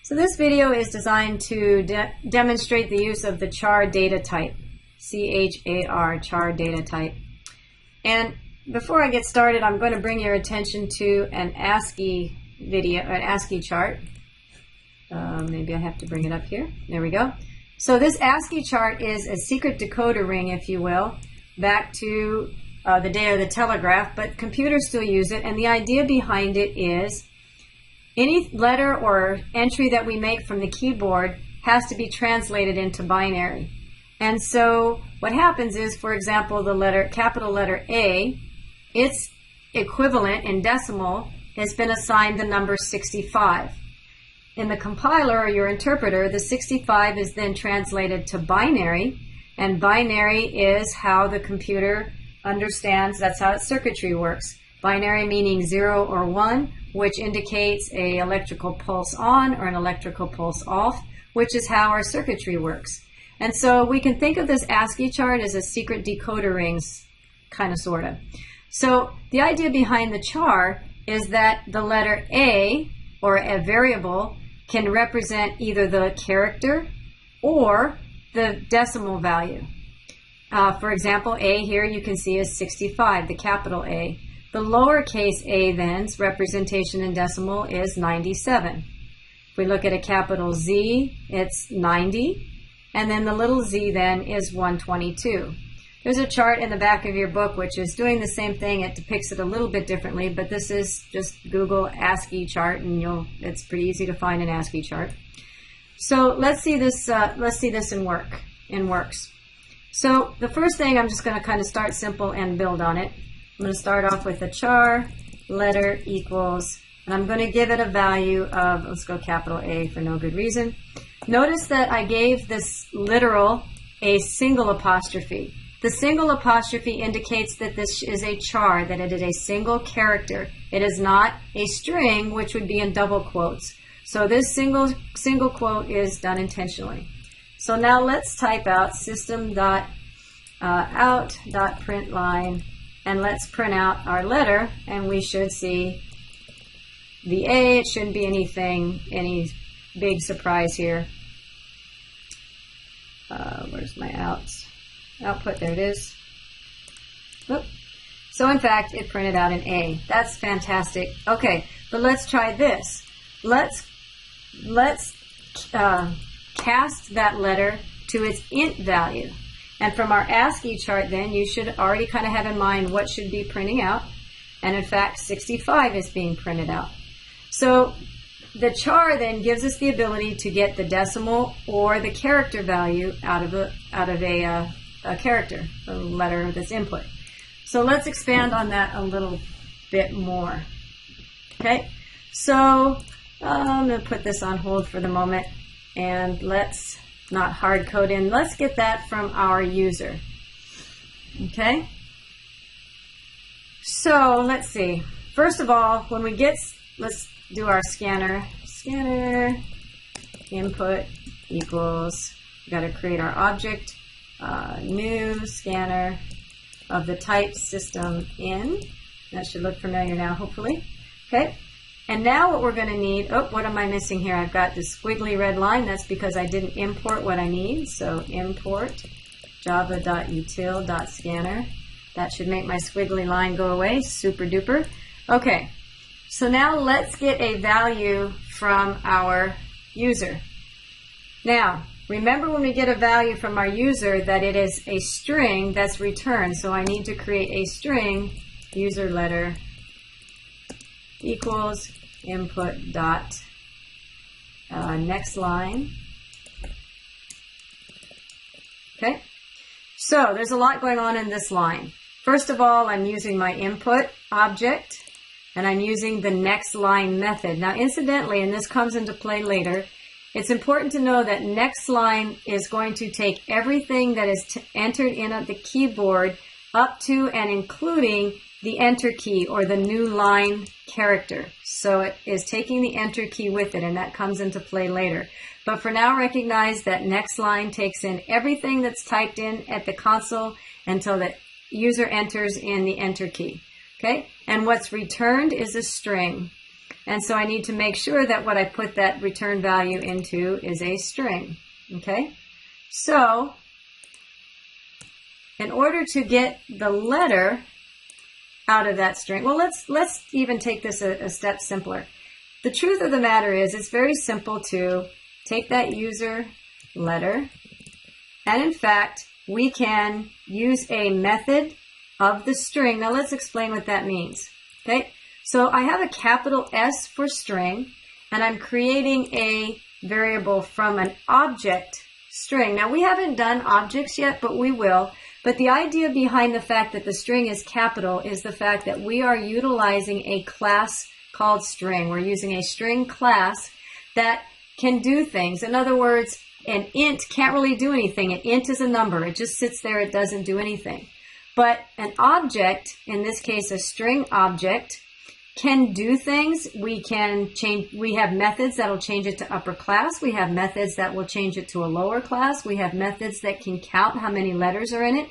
So this video is designed to demonstrate the use of the Char data type, C-H-A-R, Char data type. And before I get started, I'm going to bring your attention to an ASCII video, an ASCII chart. Maybe I have to bring it up here. There we go. So this ASCII chart is a secret decoder ring, if you will, back to the day of the telegraph, but computers still use it. And the idea behind it is any letter or entry that we make from the keyboard has to be translated into binary. And so what happens is, for example, the capital letter A, its equivalent in decimal has been assigned the number 65. In the compiler or your interpreter, the 65 is then translated to binary, and binary is how the computer understands, that's how its circuitry works. Binary meaning 0 or 1, which indicates an electrical pulse on or an electrical pulse off, which is how our circuitry works. And so we can think of this ASCII chart as a secret decoder rings, kind of, sort of. So the idea behind the char is that the letter A, or a variable, can represent either the character or the decimal value. For example, A here you can see is 65, the capital A. The lowercase a then's representation in decimal is 97. If we look at a capital Z, it's 90. And then the little z then is 122. There's a chart in the back of your book which is doing the same thing. It depicts it a little bit differently, but this is just Google ASCII chart, and it's pretty easy to find an ASCII chart. So let's see this in works. So the first thing, I'm just going to kind of start simple and build on it. I'm going to start off with a char letter equals, and I'm going to give it a value of, let's go capital A for no good reason. Notice that I gave this literal a single apostrophe. The single apostrophe indicates that this is a char, that it is a single character. It is not a string, which would be in double quotes. So this single quote is done intentionally. So now let's type out system.out.println, and let's print out our letter, and we should see the A. It shouldn't be any big surprise here. Where's my output? There it is. Oop. So in fact, it printed out an A. That's fantastic. Okay, but let's try this. Let's cast that letter to its int value. And from our ASCII chart then, you should already kind of have in mind what should be printing out. And in fact, 65 is being printed out. So the char then gives us the ability to get the decimal or the character value out of a character, a letter that's input. So let's expand on that a little bit more. Okay, so I'm going to put this on hold for the moment, and let's not hard code in. Let's get that from our user. Okay, so let's see. First of all, when we get, let's do our scanner input equals, we got to create our object, new scanner of the type system in. That should look familiar now, hopefully. Okay, and now what we're going to need, oh, what am I missing here? I've got this squiggly red line. That's because I didn't import what I need. So import java.util.scanner. That should make my squiggly line go away. Super duper. Okay. So now let's get a value from our user. Now, remember when we get a value from our user that it is a string that's returned. So I need to create a string user letter equals input dot next line. Okay, so there's a lot going on in this line. First of all, I'm using my input object, and I'm using the next line method. Now, incidentally, and this comes into play later, it's important to know that next line is going to take everything that is entered in at the keyboard up to and including the enter key or the new line character. So it is taking the enter key with it, and that comes into play later. But for now, recognize that next line takes in everything that's typed in at the console until the user enters in the enter key. Okay, and what's returned is a string. And so I need to make sure that what I put that return value into is a string. Okay? So, in order to get the letter out of that string, well, let's even take this a step simpler. The truth of the matter is it's very simple to take that user letter, and in fact, we can use a method of the string. Now let's explain what that means. Okay? So I have a capital S for string, and I'm creating a variable from an object string. Now we haven't done objects yet, but we will. But the idea behind the fact that the string is capital is the fact that we are utilizing a class called string. We're using a string class that can do things. In other words, an int can't really do anything. An int is a number. It just sits there. It doesn't do anything. But an object, in this case a string object, can do things. We can change. We have methods that will change it to upper class. We have methods that will change it to a lower class. We have methods that can count how many letters are in it.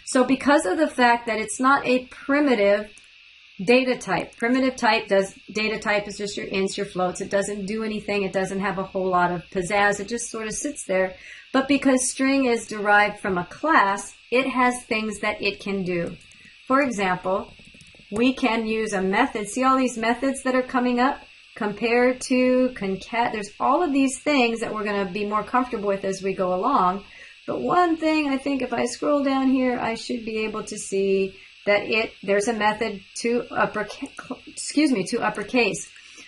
So because of the fact that it's not a primitive data type, data type is just your ints, your floats. It doesn't do anything. It doesn't have a whole lot of pizzazz. It just sort of sits there. But because string is derived from a class, it has things that it can do. For example, we can use a method. See all these methods that are coming up? Compare to, concat. There's all of these things that we're going to be more comfortable with as we go along. But one thing, I think if I scroll down here, I should be able to see that there's a method to uppercase.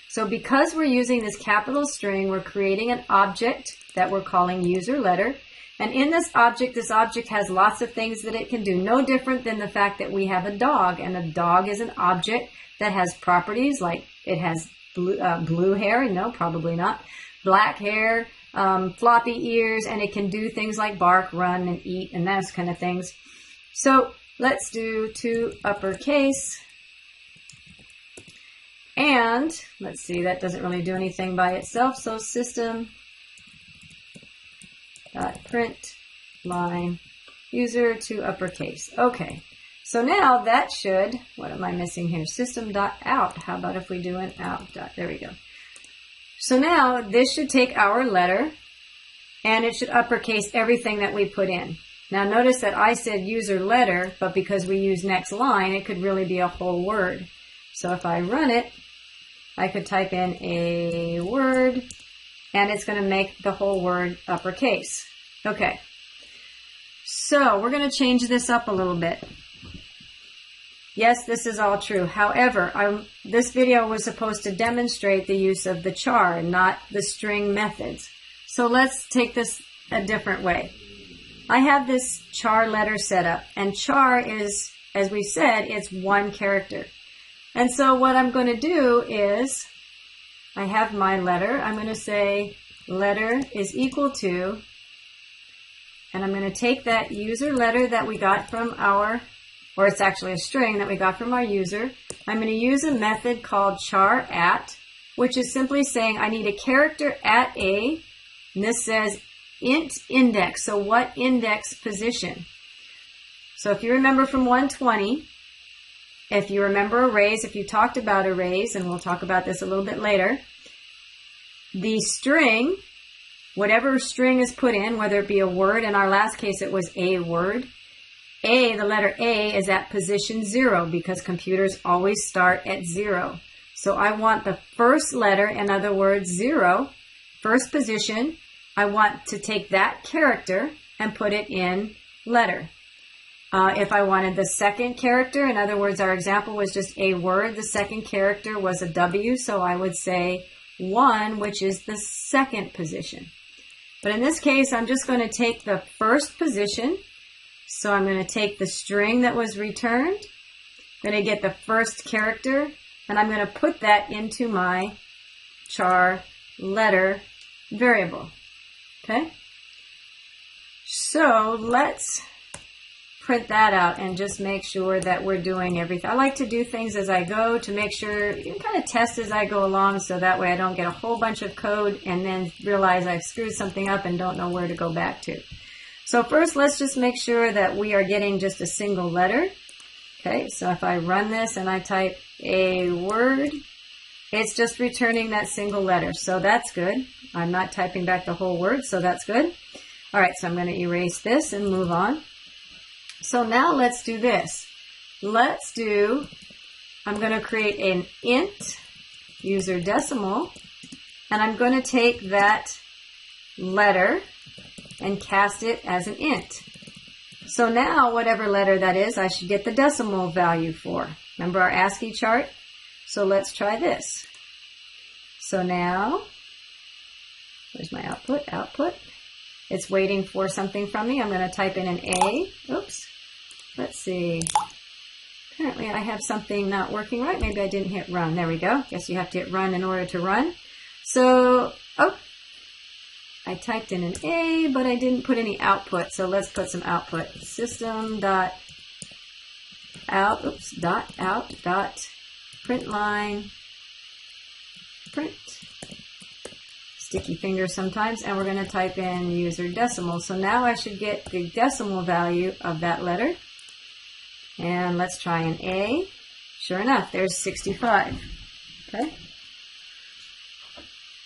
So because we're using this capital string, we're creating an object that we're calling user letter. And in this object has lots of things that it can do. No different than the fact that we have a dog. And a dog is an object that has properties like it has blue hair. No, probably not. Black hair, floppy ears, and it can do things like bark, run, and eat, and those kind of things. So let's do to uppercase. And let's see, that doesn't really do anything by itself. So system print line user to uppercase. Okay, so now that should, what am I missing here? System.out. How about if we do an out dot? There we go. So now this should take our letter and it should uppercase everything that we put in. Now notice that I said user letter, but because we use next line, it could really be a whole word. So if I run it, I could type in a word and it's going to make the whole word uppercase. Okay, so we're going to change this up a little bit. Yes, this is all true. However, this video was supposed to demonstrate the use of the char, not the string methods. So let's take this a different way. I have this char letter set up, and char is, as we said, it's one character. And so what I'm going to do is, I have my letter. I'm going to say letter is equal to, and I'm going to take that user letter that we got from our, or it's actually a string that we got from our user. I'm going to use a method called char at, which is simply saying I need a character at a, and this says int index. So what index position? So if you remember from 120, if you remember arrays, if you talked about arrays, and we'll talk about this a little bit later, the string, whatever string is put in, whether it be a word, in our last case it was a word, the letter A is at position 0 because computers always start at 0. So I want the first letter, in other words 0, first position. I want to take that character and put it in letter. If I wanted the second character, in other words, our example was just a word, the second character was a W, so I would say 1, which is the second position. But in this case, I'm just going to take the first position. So I'm going to take the string that was returned, I'm going to get the first character, and I'm going to put that into my char letter variable. Okay? So let's print that out and just make sure that we're doing everything. I like to do things as I go to make sure, you can kind of test as I go along so that way I don't get a whole bunch of code and then realize I've screwed something up and don't know where to go back to. So first, let's just make sure that we are getting just a single letter. Okay, so if I run this and I type a word, It's just returning that single letter, so that's good. I'm not typing back the whole word, so that's good. All right, so I'm going to erase this and move on. So now let's do this. I'm going to create an int, user decimal, and I'm going to take that letter and cast it as an int. So now, whatever letter that is, I should get the decimal value for. Remember our ASCII chart? So let's try this. So now, where's my output? Output. It's waiting for something from me. I'm going to type in an A. Oops. Let's see. Apparently I have something not working right. Maybe I didn't hit run. There we go. Guess you have to hit run in order to run. So, I typed in an A, but I didn't put any output. So let's put some output. System dot out, dot out dot print line, print. Sticky finger sometimes, and we're going to type in user decimal. So now I should get the decimal value of that letter. And let's try an A. Sure enough, there's 65.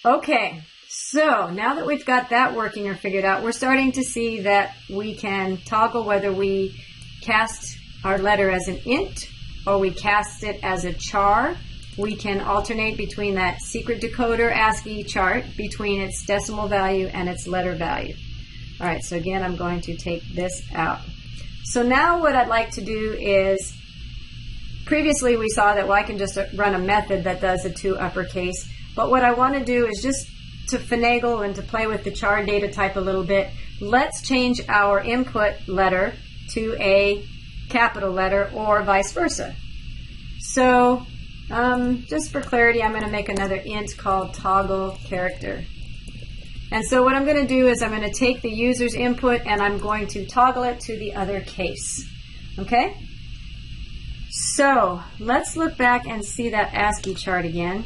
Okay, so now that we've got that working or figured out, we're starting to see that we can toggle whether we cast our letter as an int or we cast it as a char. We can alternate between that secret decoder ASCII chart between its decimal value and its letter value. All right, so again, I'm going to take this out. So now what I'd like to do is, previously we saw that, well, I can just run a method that does the two uppercase, but what I want to do is just to finagle and to play with the char data type a little bit, let's change our input letter to a capital letter or vice versa. So just for clarity, I'm going to make another int called toggle character. And so what I'm going to do is I'm going to take the user's input and I'm going to toggle it to the other case. Okay? So let's look back and see that ASCII chart again.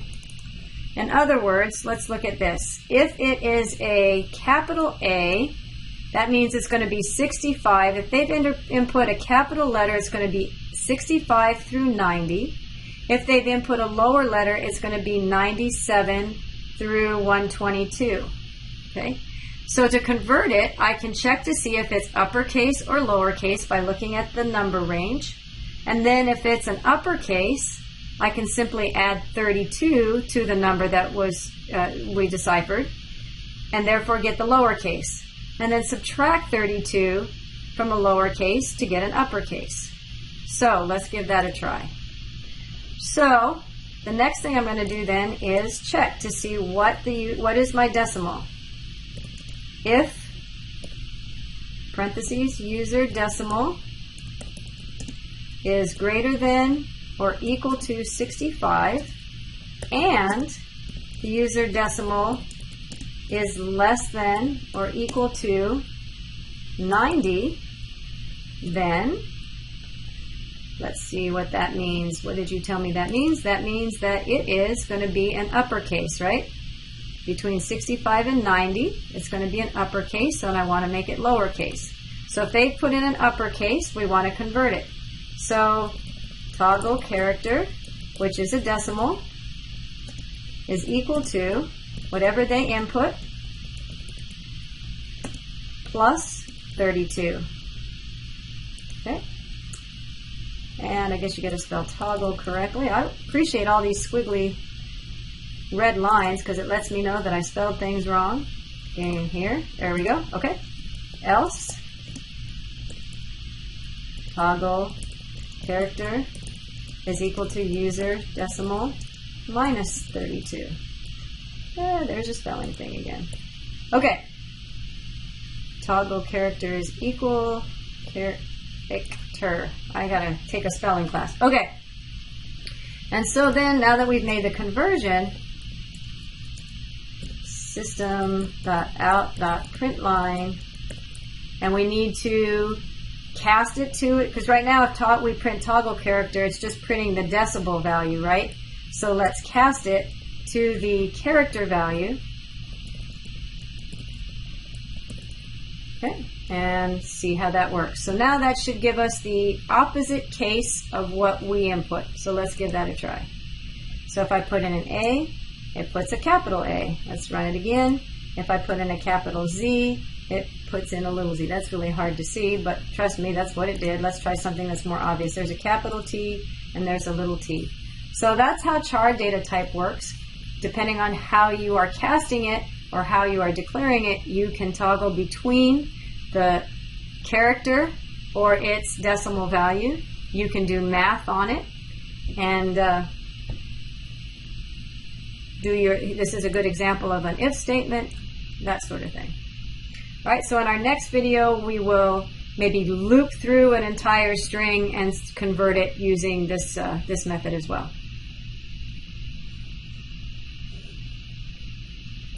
In other words, let's look at this. If it is a capital A, that means it's going to be 65. If they've input a capital letter, it's going to be 65 through 90. If they've input a lower letter, it's going to be 97 through 122. Okay? So to convert it, I can check to see if it's uppercase or lowercase by looking at the number range. And then if it's an uppercase, I can simply add 32 to the number that was we deciphered, and therefore get the lowercase. And then subtract 32 from a lowercase to get an uppercase. So let's give that a try. So the next thing I'm going to do then is check to see what is my decimal. If parentheses user decimal is greater than or equal to 65 and the user decimal is less than or equal to 90, then let's see what that means. What did you tell me that means? That means that it is going to be an uppercase, right? Between 65 and 90, it's going to be an uppercase, and I want to make it lowercase. So if they put in an uppercase, we want to convert it. So toggle character, which is a decimal, is equal to whatever they input plus 32. Okay? And I guess you got to spell toggle correctly. I appreciate all these squiggly red lines because it lets me know that I spelled things wrong. In here, there we go. Okay. Else toggle character is equal to user decimal minus 32. There's a spelling thing again. Okay. Toggle character is equal character. I gotta take a spelling class. Okay. And so then, now that we've made the conversion, system.out.println, and we need to cast it to it, because right now if we print toggle character, it's just printing the decibel value, right? So let's cast it to the character value. Okay, and see how that works. So now that should give us the opposite case of what we input. So let's give that a try. So if I put in an A, it puts a capital A. Let's run it again. If I put in a capital Z, it puts in a little z. That's really hard to see, but trust me, that's what it did. Let's try something that's more obvious. There's a capital T and there's a little t. So that's how char data type works. Depending on how you are casting it or how you are declaring it, you can toggle between the character or its decimal value. You can do math on it and this is a good example of an if statement, that sort of thing. All right, so in our next video, we will maybe loop through an entire string and convert it using this method as well.